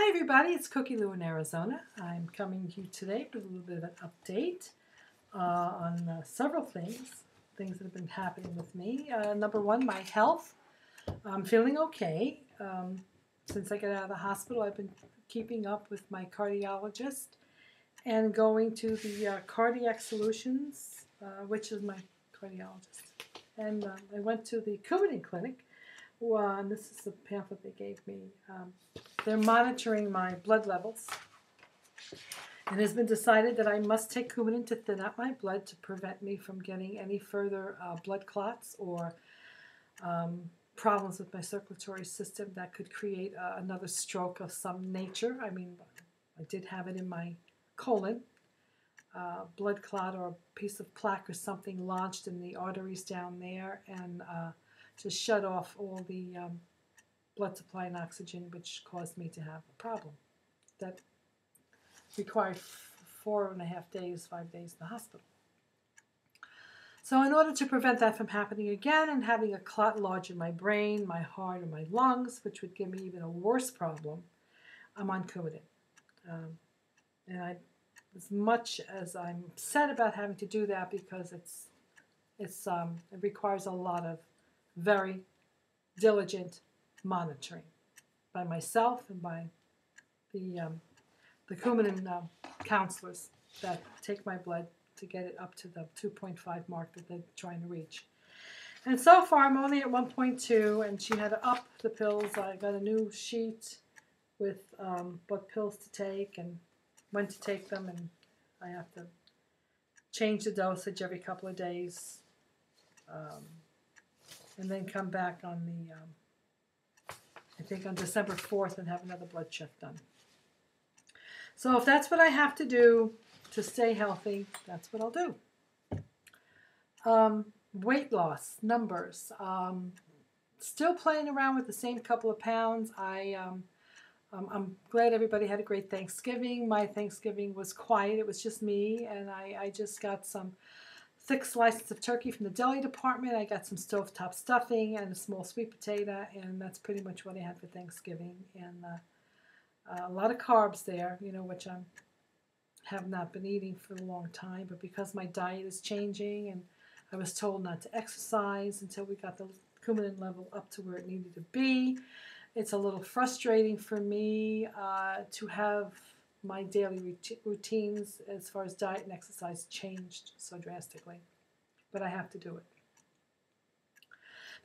Hi everybody, it's Cookie Lou in Arizona. I'm coming to you today with a little bit of an update on several things that have been happening with me. Number one, my health. I'm feeling okay. Since I got out of the hospital, I've been keeping up with my cardiologist and going to the Cardiac Solutions, which is my cardiologist. And I went to the Coumadin clinic. And this is the pamphlet they gave me. They're monitoring my blood levels. It has been decided that I must take Coumadin to thin out my blood to prevent me from getting any further blood clots or problems with my circulatory system that could create another stroke of some nature. I mean, I did have it in my colon, blood clot or a piece of plaque or something lodged in the arteries down there, and just shut off all the blood supply and oxygen, which caused me to have a problem that required 4.5 days, 5 days in the hospital. So in order to prevent that from happening again and having a clot lodge in my brain, my heart, or my lungs, which would give me even a worse problem, I'm on Coumadin. And as much as I'm upset about having to do that because it requires a lot of very diligent monitoring by myself and by the Coumadin counselors that take my blood to get it up to the 2.5 mark that they're trying to reach. And so far I'm only at 1.2, and she had to up the pills. I got a new sheet with what pills to take and when to take them, and I have to change the dosage every couple of days. And then come back on the, I think on December 4th and have another blood check done. So if that's what I have to do to stay healthy, that's what I'll do. Weight loss, numbers. Still playing around with the same couple of pounds. I'm glad everybody had a great Thanksgiving. My Thanksgiving was quiet. It was just me, and I just got some thick slices of turkey from the deli department. I got some stovetop stuffing and a small sweet potato, and that's pretty much what I had for Thanksgiving. And a lot of carbs there, you know, which I have not been eating for a long time. But because my diet is changing, and I was told not to exercise until we got the Coumadin level up to where it needed to be, it's a little frustrating for me to have my daily routines as far as diet and exercise changed so drastically. But I have to do it.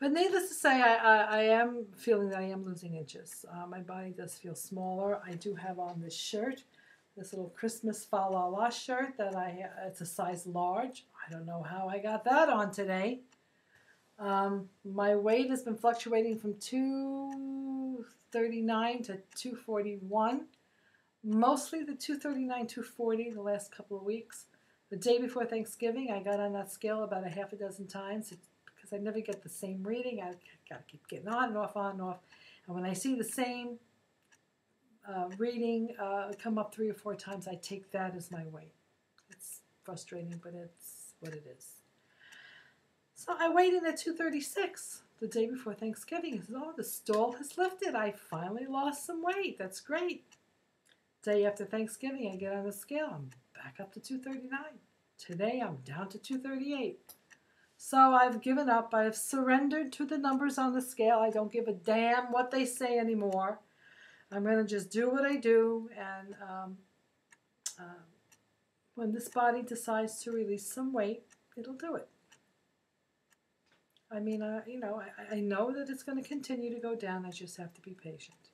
But needless to say, I am feeling that I am losing inches. My body does feel smaller. I do have on this shirt, this little Christmas fa la la shirt that it's a size large. I don't know how I got that on today. My weight has been fluctuating from 239 to 241. Mostly the 239, 240 the last couple of weeks. The day before Thanksgiving, I got on that scale about a half a dozen times because I never get the same reading. I got to keep getting on and off, on and off. And when I see the same reading come up 3 or 4 times, I take that as my weight. It's frustrating, but it's what it is. So I weighed in at 236 the day before Thanksgiving. I said, oh, the stall has lifted. I finally lost some weight. That's great. Day after Thanksgiving, I get on the scale. I'm back up to 239. Today, I'm down to 238. So I've given up. I've surrendered to the numbers on the scale. I don't give a damn what they say anymore. I'm going to just do what I do. And when this body decides to release some weight, it'll do it. I mean, you know, I know that it's going to continue to go down. I just have to be patient.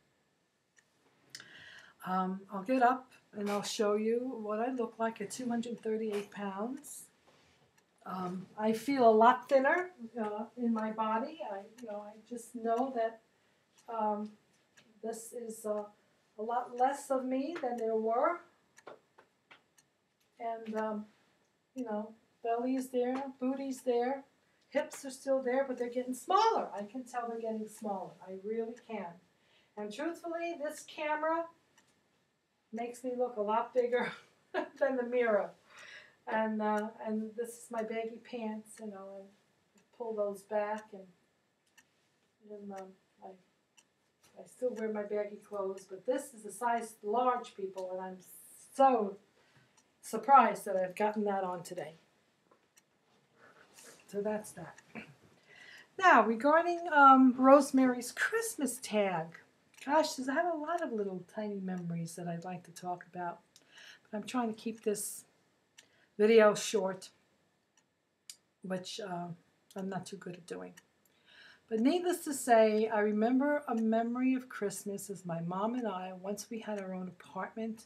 I'll get up and I'll show you what I look like at 238 pounds. I feel a lot thinner in my body. I just know that this is a lot less of me than there were. And, you know, belly's there, booty's there, hips are still there, but they're getting smaller. I can tell they're getting smaller. I really can. And truthfully, this camera makes me look a lot bigger than the mirror. And this is my baggy pants, you know, and I pull those back, and I I still wear my baggy clothes, but this is a size large, people, and I'm so surprised that I've gotten that on today. So that's that. Now, regarding Rosemary's Christmas tag. Gosh, I have a lot of little tiny memories that I'd like to talk about. But I'm trying to keep this video short, which I'm not too good at doing. But needless to say, I remember a memory of Christmas as my mom and I, once we had our own apartment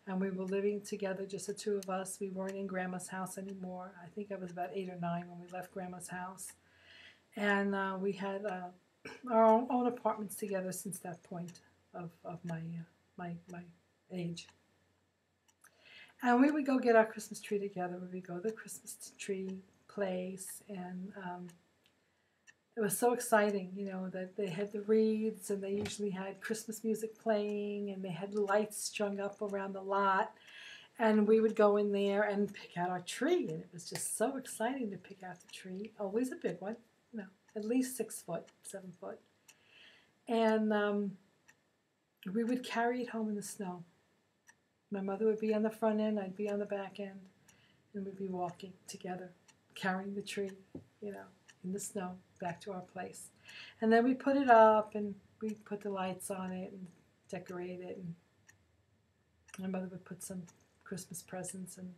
and we were living together, just the two of us. We weren't in Grandma's house anymore. I think I was about 8 or 9 when we left Grandma's house. And we had our own apartments together since that point of my age. And we would go get our Christmas tree together. We would go to the Christmas tree place, and it was so exciting, you know, that they had the wreaths, and they usually had Christmas music playing, and they had lights strung up around the lot. And we would go in there and pick out our tree, and it was just so exciting to pick out the tree. Always a big one, you know, at least 6 foot, 7 foot. And we would carry it home in the snow. My mother would be on the front end, I'd be on the back end, and we'd be walking together, carrying the tree, you know, in the snow back to our place. And then we put it up, and we put the lights on it and decorate it. And my mother would put some Christmas presents and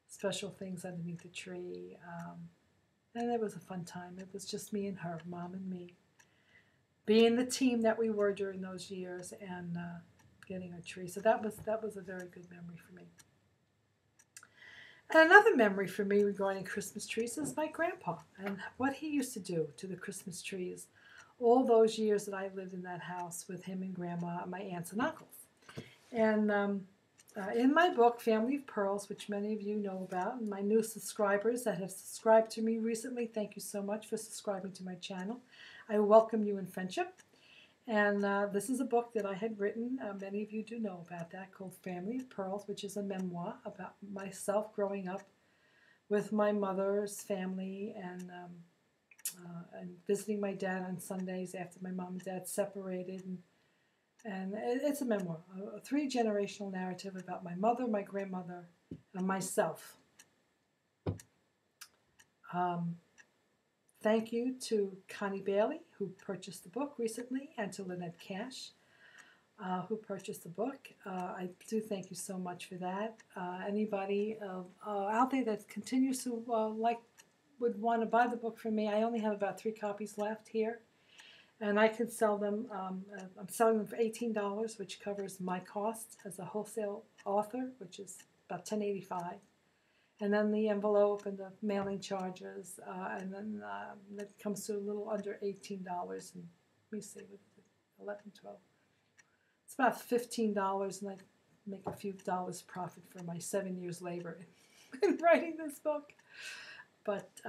special things underneath the tree. And it was a fun time. It was just me and her, Mom and me, being the team that we were during those years, and getting our tree. So that was a very good memory for me. And another memory for me regarding Christmas trees is my grandpa and what he used to do to the Christmas trees all those years that I lived in that house with him and Grandma and my aunts and uncles. And in my book, Family of Pearls, which many of you know about, and my new subscribers that have subscribed to me recently, thank you so much for subscribing to my channel. I welcome you in friendship. And this is a book that I had written, many of you do know about that, called Family of Pearls, which is a memoir about myself growing up with my mother's family, and visiting my dad on Sundays after my mom and dad separated. And it's a memoir, a 3-generational narrative about my mother, my grandmother, and myself. Thank you to Connie Bailey, who purchased the book recently, and to Lynette Cash, who purchased the book. I do thank you so much for that. Anybody out there that continues to would want to buy the book from me, I only have about 3 copies left here, and I could sell them. I'm selling them for $18, which covers my costs as a wholesale author, which is about $10.85. And then the envelope and the mailing charges, and then that comes to a little under $18. And let me see, what is it? 11, 12. It's about $15, and I make a few dollars profit for my 7 years labor in writing this book. But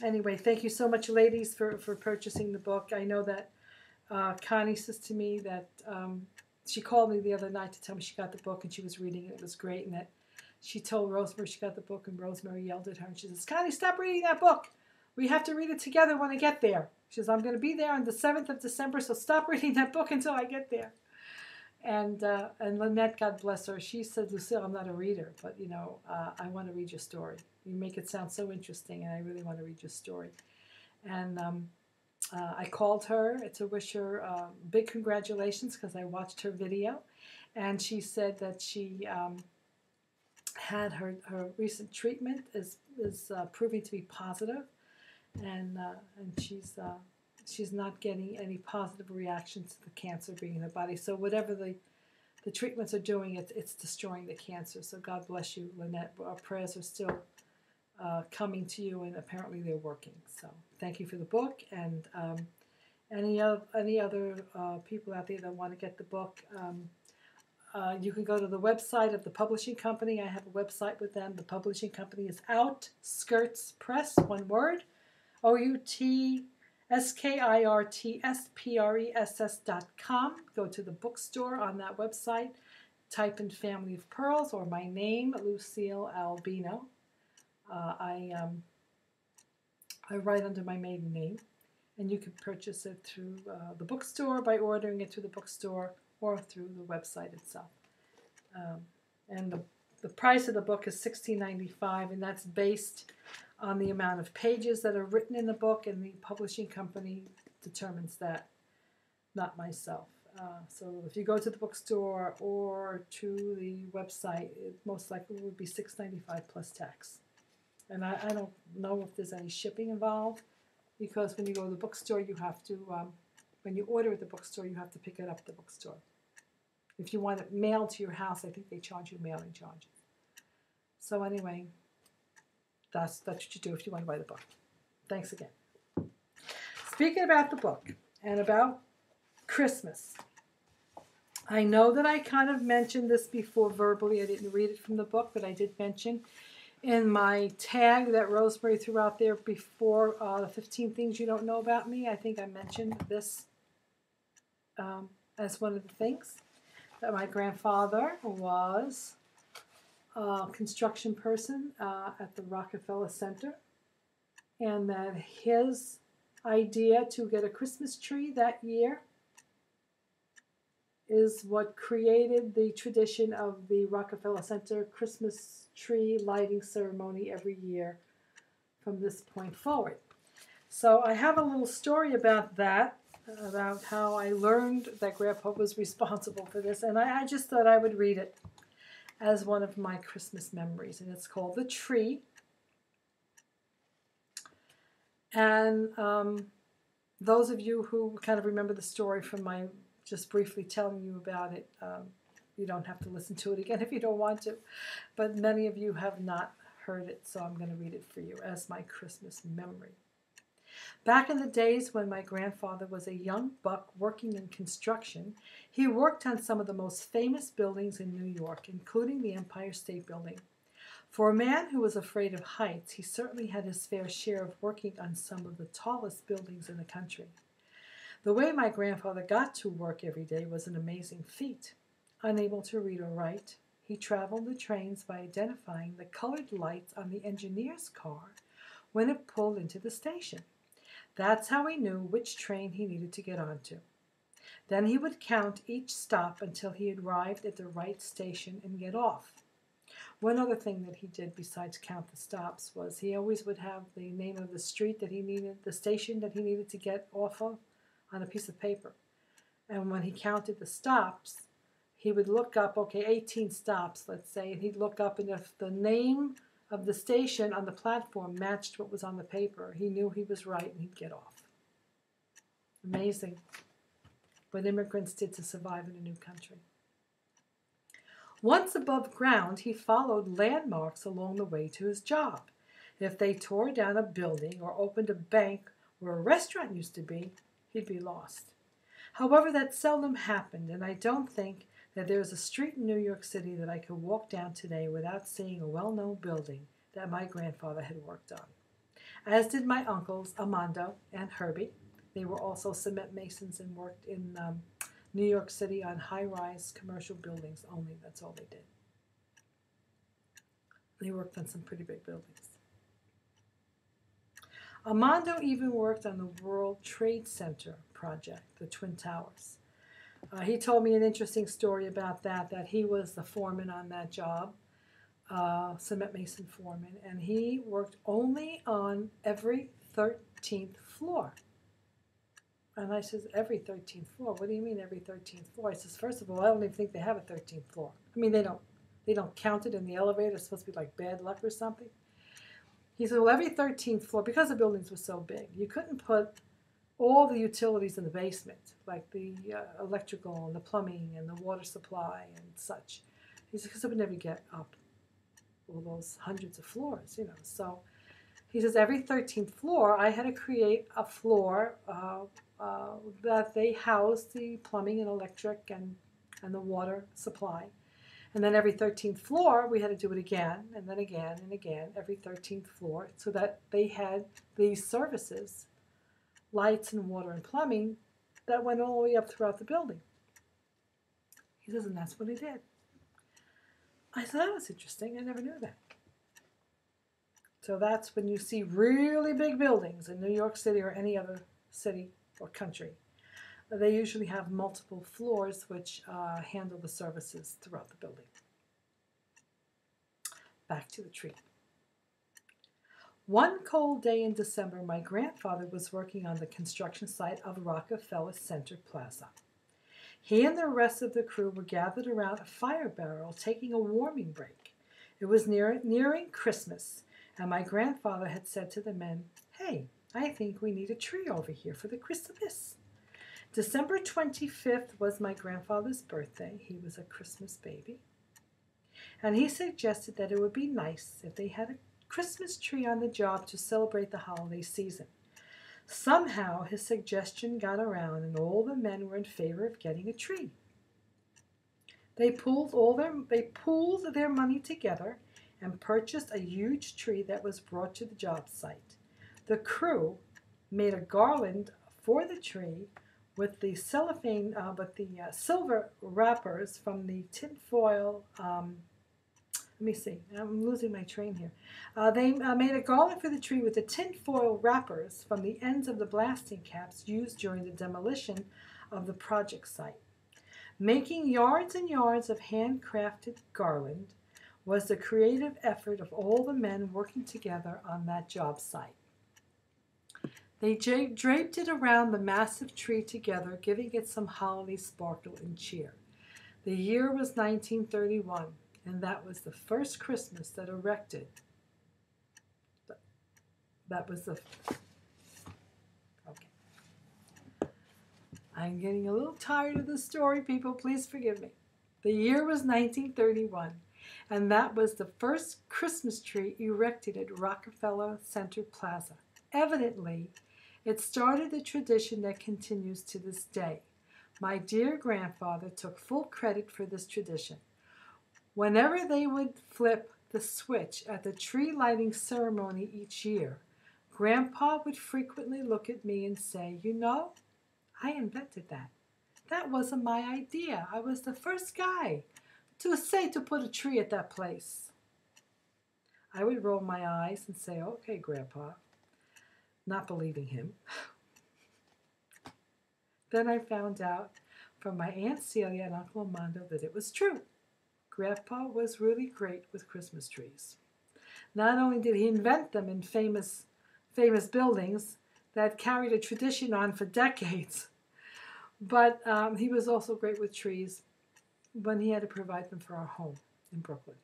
anyway, thank you so much, ladies, for purchasing the book. I know that Connie says to me that she called me the other night to tell me she got the book and she was reading it. It was great, and that she told Rosemary she got the book, and Rosemary yelled at her, and she says, "Connie, stop reading that book. We have to read it together when I get there." She says, "I'm going to be there on the 7th of December, so stop reading that book until I get there." And Lynette, God bless her, she said, "Lucille, I'm not a reader, but, you know, I want to read your story. You make it sound so interesting, and I really want to read your story." And I called her to wish her big congratulations, because I watched her video, and she said that she had her recent treatment is proving to be positive, and she's not getting any positive reactions to the cancer being in her body. So whatever the treatments are doing, it's destroying the cancer. So God bless you, Lynette. Our prayers are still coming to you, and apparently they're working. So thank you for the book, and any other people out there that want to get the book. You can go to the website of the publishing company. I have a website with them. The publishing company is Outskirts Press, one word, OUTSKIRTSPRESS.com. Go to the bookstore on that website. Type in Family of Pearls, or my name, Lucille Albino. I write under my maiden name. And you can purchase it through the bookstore by ordering it through the bookstore or through the website itself. And the price of the book is $16.95, and that's based on the amount of pages that are written in the book, and the publishing company determines that, not myself. So if you go to the bookstore or to the website, it most likely would be $6.95 plus tax. And I don't know if there's any shipping involved, because when you go to the bookstore, you have to, when you order at the bookstore, you have to pick it up at the bookstore. If you want it mailed to your house, I think they charge you mailing charges. So anyway, that's what you do if you want to buy the book. Thanks again. Speaking about the book and about Christmas, I know that I kind of mentioned this before verbally. I didn't read it from the book, but I did mention in my tag that Rosemary threw out there before, the 15 things you don't know about me. I think I mentioned this as one of the things, that my grandfather was a construction person at the Rockefeller Center, and that his idea to get a Christmas tree that year is what created the tradition of the Rockefeller Center Christmas tree lighting ceremony every year from this point forward. So I have a little story about that, about how I learned that Grandpa was responsible for this, and I just thought I would read it as one of my Christmas memories, and it's called The Tree. And those of you who kind of remember the story from my just briefly telling you about it, you don't have to listen to it again if you don't want to, but many of you have not heard it, so I'm going to read it for you as my Christmas memory. Back in the days when my grandfather was a young buck working in construction, he worked on some of the most famous buildings in New York, including the Empire State Building. For a man who was afraid of heights, he certainly had his fair share of working on some of the tallest buildings in the country. The way my grandfather got to work every day was an amazing feat. Unable to read or write, he traveled the trains by identifying the colored lights on the engineer's car when it pulled into the station. That's how he knew which train he needed to get onto. Then he would count each stop until he arrived at the right station and get off. One other thing that he did besides count the stops was he always would have the name of the street that he needed, the station that he needed to get off of, on a piece of paper. And when he counted the stops, he would look up, okay, 18 stops, let's say, and he'd look up, and if the name of the station on the platform matched what was on the paper, he knew he was right and he'd get off. Amazing what immigrants did to survive in a new country. Once above ground, he followed landmarks along the way to his job. If they tore down a building or opened a bank where a restaurant used to be, he'd be lost. However, that seldom happened, and I don't think that there's a street in New York City that I could walk down today without seeing a well-known building that my grandfather had worked on. As did my uncles, Armando and Herbie. They were also cement masons and worked in New York City on high-rise commercial buildings only. That's all they did. They worked on some pretty big buildings. Armando even worked on the World Trade Center project, the Twin Towers. He told me an interesting story about that he was the foreman on that job, cement mason foreman, and he worked only on every 13th floor. And I says, every 13th floor? What do you mean every 13th floor? I says, first of all, I don't even think they have a 13th floor. I mean, they don't count it in the elevator. It's supposed to be like bad luck or something. He said, well, every 13th floor, because the buildings were so big, you couldn't put all the utilities in the basement, like the electrical and the plumbing and the water supply and such. He said, because it would never get up all those hundreds of floors, you know. So he says, every 13th floor, I had to create a floor that they housed the plumbing and electric and the water supply. And then every 13th floor, we had to do it again, and then again, and again, every 13th floor, so that they had these services, lights and water and plumbing, that went all the way up throughout the building. He says, and that's what he did. I said, that was interesting. I never knew that. So that's when you see really big buildings in New York City or any other city or country. They usually have multiple floors which handle the services throughout the building. Back to the tree. One cold day in December, my grandfather was working on the construction site of Rockefeller Center Plaza. He and the rest of the crew were gathered around a fire barrel taking a warming break. It was nearing Christmas, and my grandfather had said to the men, "Hey, I think we need a tree over here for the Christmas." December 25th was my grandfather's birthday. He was a Christmas baby. And he suggested that it would be nice if they had a Christmas tree on the job to celebrate the holiday season. Somehow his suggestion got around and all the men were in favor of getting a tree. They pooled their money together and purchased a huge tree that was brought to the job site. The crew made a garland for the tree with the cellophane, silver wrappers from the tinfoil. Let me see, I'm losing my train here. They made a garland for the tree with the tinfoil wrappers from the ends of the blasting caps used during the demolition of the project site. Making yards and yards of handcrafted garland was the creative effort of all the men working together on that job site. They draped it around the massive tree together, giving it some holiday sparkle and cheer. The year was 1931, and that was the first Christmas that erected. That was the... Okay. I'm getting a little tired of the story, people. Please forgive me. The year was 1931, and that was the first Christmas tree erected at Rockefeller Center Plaza. Evidently, it started the tradition that continues to this day. My dear grandfather took full credit for this tradition. Whenever they would flip the switch at the tree lighting ceremony each year, Grandpa would frequently look at me and say, "You know, I invented that. That wasn't my idea. I was the first guy to put a tree at that place." I would roll my eyes and say, "Okay, Grandpa," not believing him. Then I found out from my Aunt Celia and Uncle Armando that it was true. Grandpa was really great with Christmas trees. Not only did he invent them in famous buildings that carried a tradition on for decades, but he was also great with trees when he had to provide them for our home in Brooklyn.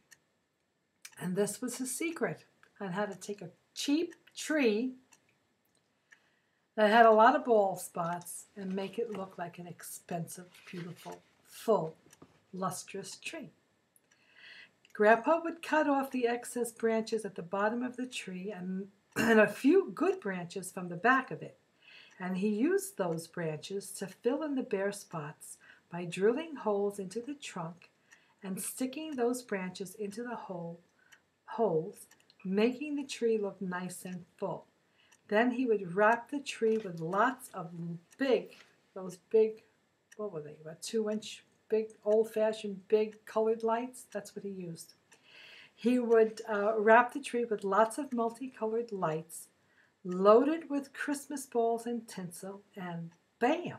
And this was his secret on how to take a cheap tree that had a lot of bald spots and make it look like an expensive, beautiful, full, lustrous tree. Grandpa would cut off the excess branches at the bottom of the tree and a few good branches from the back of it. And he used those branches to fill in the bare spots by drilling holes into the trunk and sticking those branches into the holes, making the tree look nice and full. Then he would wrap the tree with lots of those big, what were they, about 2-inch big, old-fashioned big colored lights. That's what he used. He would wrap the tree with lots of multicolored lights, loaded with Christmas balls and tinsel, and bam!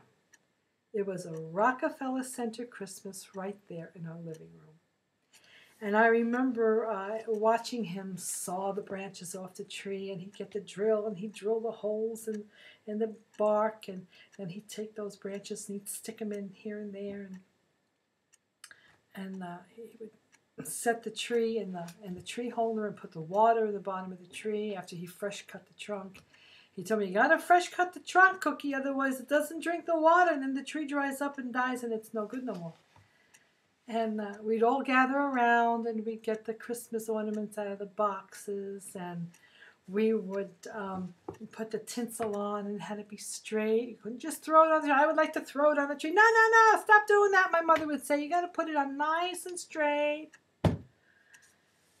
It was a Rockefeller Center Christmas right there in our living room. And I remember watching him saw the branches off the tree, and he'd get the drill, and he'd drill the holes in the bark, and then he'd take those branches and he'd stick them in here and there, and he would set the tree in the tree holder and put the water in the bottom of the tree after he fresh cut the trunk. He told me, "You gotta fresh cut the trunk, Cookie, otherwise it doesn't drink the water, and then the tree dries up and dies, and it's no good no more." And we'd all gather around, and we'd get the Christmas ornaments out of the boxes, and we would put the tinsel on, and it had to be straight. You couldn't just throw it on the tree. I would like to throw it on the tree. No, stop doing that, my mother would say. You got to put it on nice and straight.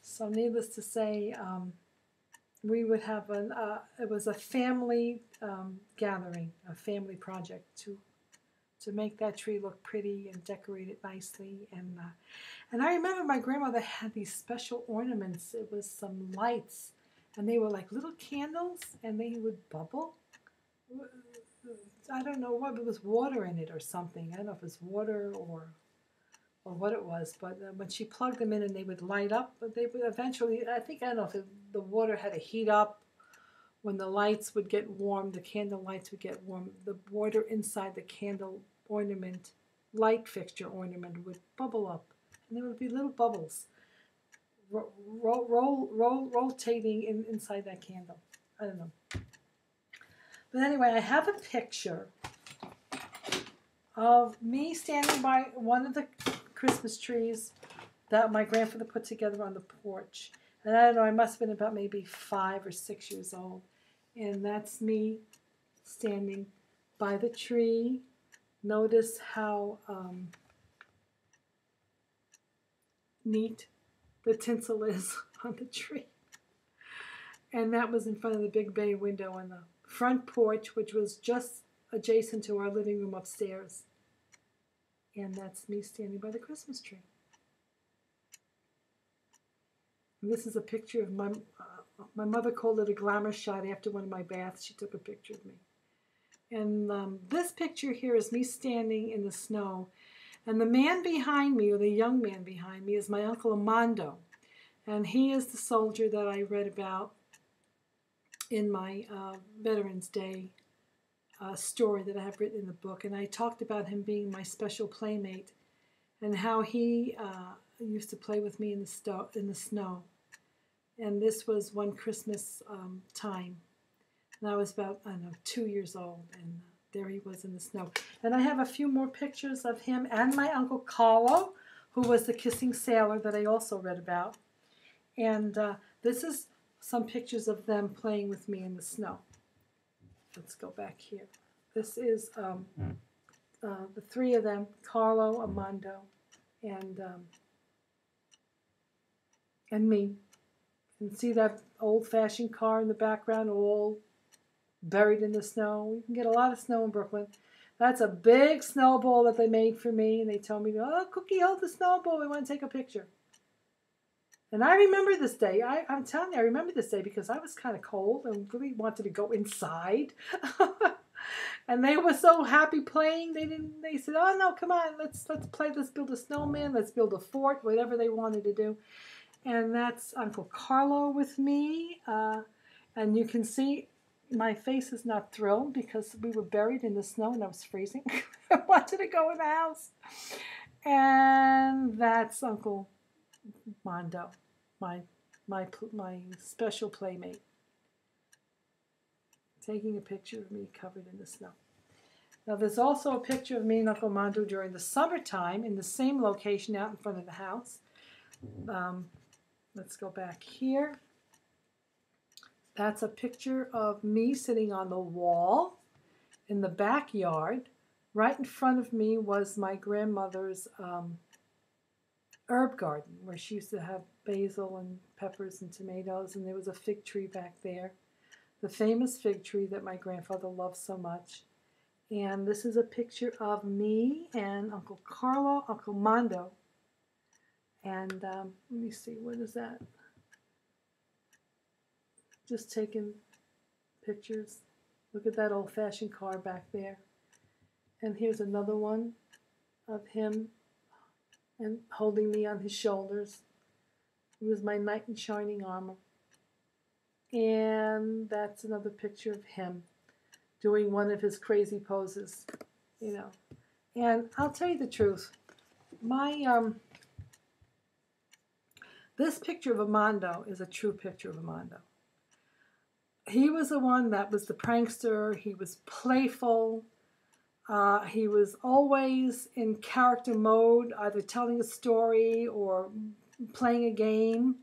So needless to say, we would have it was a family gathering, a family project to make that tree look pretty and decorate it nicely. And I remember my grandmother had these special ornaments. It was some lights, and they were like little candles, and they would bubble. I don't know what, it was water in it or something. I don't know if it was water or what it was, but when she plugged them in and they would light up, but they would eventually, I don't know if the water had to heat up. When the lights would get warm, the candle lights would get warm, the water inside the candle ornament, light fixture ornament would bubble up. And there would be little bubbles rotating inside that candle. I don't know. But anyway, I have a picture of me standing by one of the Christmas trees that my grandfather put together on the porch. And I don't know, I must have been about maybe 5 or 6 years old. And that's me standing by the tree. Notice how neat the tinsel is on the tree. And that was in front of the big bay window on the front porch, which was just adjacent to our living room upstairs. And that's me standing by the Christmas tree. And this is a picture of my mother called it a glamour shot after one of my baths. She took a picture of me. And this picture here is me standing in the snow. And the man behind me, or the young man behind me, is my Uncle Armando. And he is the soldier that I read about in my Veterans Day story that I have written in the book. And I talked about him being my special playmate and how he used to play with me in the snow. And this was one Christmas time. And I was about, 2 years old. And there he was in the snow. And I have a few more pictures of him and my Uncle Carlo, who was the kissing sailor that I also read about. And this is some pictures of them playing with me in the snow. Let's go back here. This is the three of them, Carlo, Armando, and me. And see that old-fashioned car in the background, all buried in the snow. You can get a lot of snow in Brooklyn. That's a big snowball that they made for me, and they told me, oh, Cookie, hold the snowball. We want to take a picture. And I remember this day. I'm telling you, I remember this day because I was kind of cold and really wanted to go inside. And they were so happy playing. They said, oh, no, come on, let's play. Let's build a snowman. Let's build a fort, whatever they wanted to do. And that's Uncle Carlo with me. And you can see my face is not thrilled because we were buried in the snow and I was freezing. I wanted to go in the house. And that's Uncle Mondo, my special playmate, taking a picture of me covered in the snow. Now there's also a picture of me and Uncle Mondo during the summertime in the same location out in front of the house. Let's go back here. That's a picture of me sitting on the wall in the backyard. Right in front of me was my grandmother's herb garden where she used to have basil and peppers and tomatoes, and there was a fig tree back there, the famous fig tree that my grandfather loved so much. And this is a picture of me and Uncle Carlo, Uncle Mondo. And let me see, what is that? Just taking pictures. Look at that old-fashioned car back there. And here's another one of him and holding me on his shoulders. He was my knight in shining armor. And that's another picture of him doing one of his crazy poses, you know. And I'll tell you the truth, this picture of Armando is a true picture of Armando. He was the one that was the prankster. He was playful. He was always in character mode, either telling a story or playing a game.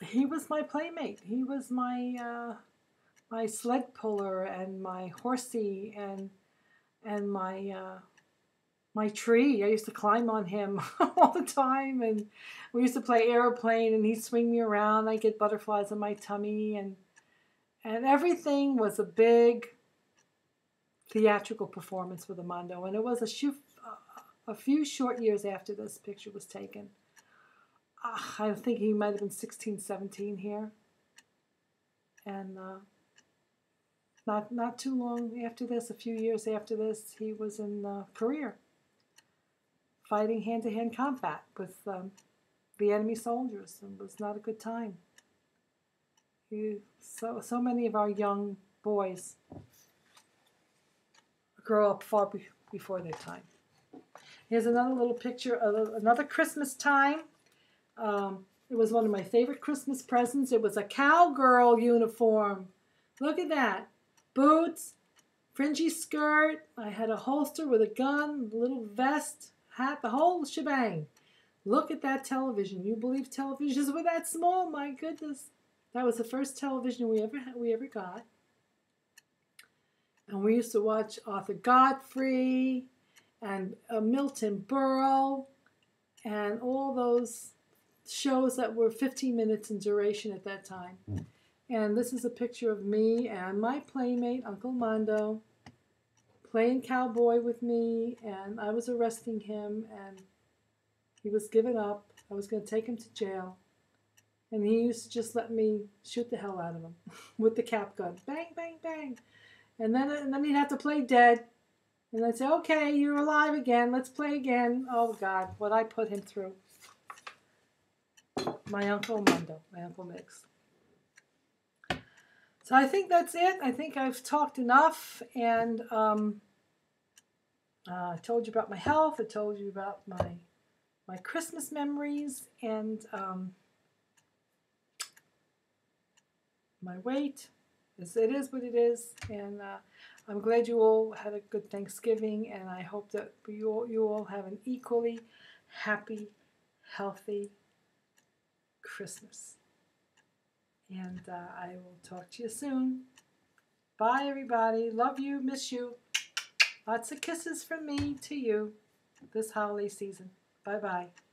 He was my playmate. He was my my sled puller and my horsey and my tree. I used to climb on him all the time, and we used to play airplane, and he'd swing me around. I'd get butterflies on my tummy, and everything was a big theatrical performance with Armando. And it was a few short years after this picture was taken. I think he might have been 16, 17 here. And Not too long after this, a few years after this, he was in Korea fighting hand-to-hand combat with the enemy soldiers, and it was not a good time. So many of our young boys grow up far before their time. Here's another little picture of another Christmas time. It was one of my favorite Christmas presents. It was a cowgirl uniform. Look at that. Boots, fringy skirt. I had a holster with a gun, little vest, hat, the whole shebang. Look at that television. You believe televisions were that small? My goodness. That was the first television we ever got. And we used to watch Arthur Godfrey and Milton Berle and all those shows that were 15 minutes in duration at that time. And this is a picture of me and my playmate, Uncle Mondo, playing cowboy with me, and I was arresting him, and he was given up. I was going to take him to jail. And he used to just let me shoot the hell out of him with the cap gun. Bang, bang, bang. And then he'd have to play dead. And I'd say, okay, you're alive again. Let's play again. Oh, God, what I put him through. My Uncle Mondo, my Uncle Mix. So I think that's it. I think I've talked enough. And I told you about my health. I told you about my Christmas memories. And my weight. It is what it is, and I'm glad you all had a good Thanksgiving, and I hope that you all have an equally happy, healthy Christmas. And I will talk to you soon. Bye, everybody. Love you, miss you. Lots of kisses from me to you this holiday season. Bye-bye.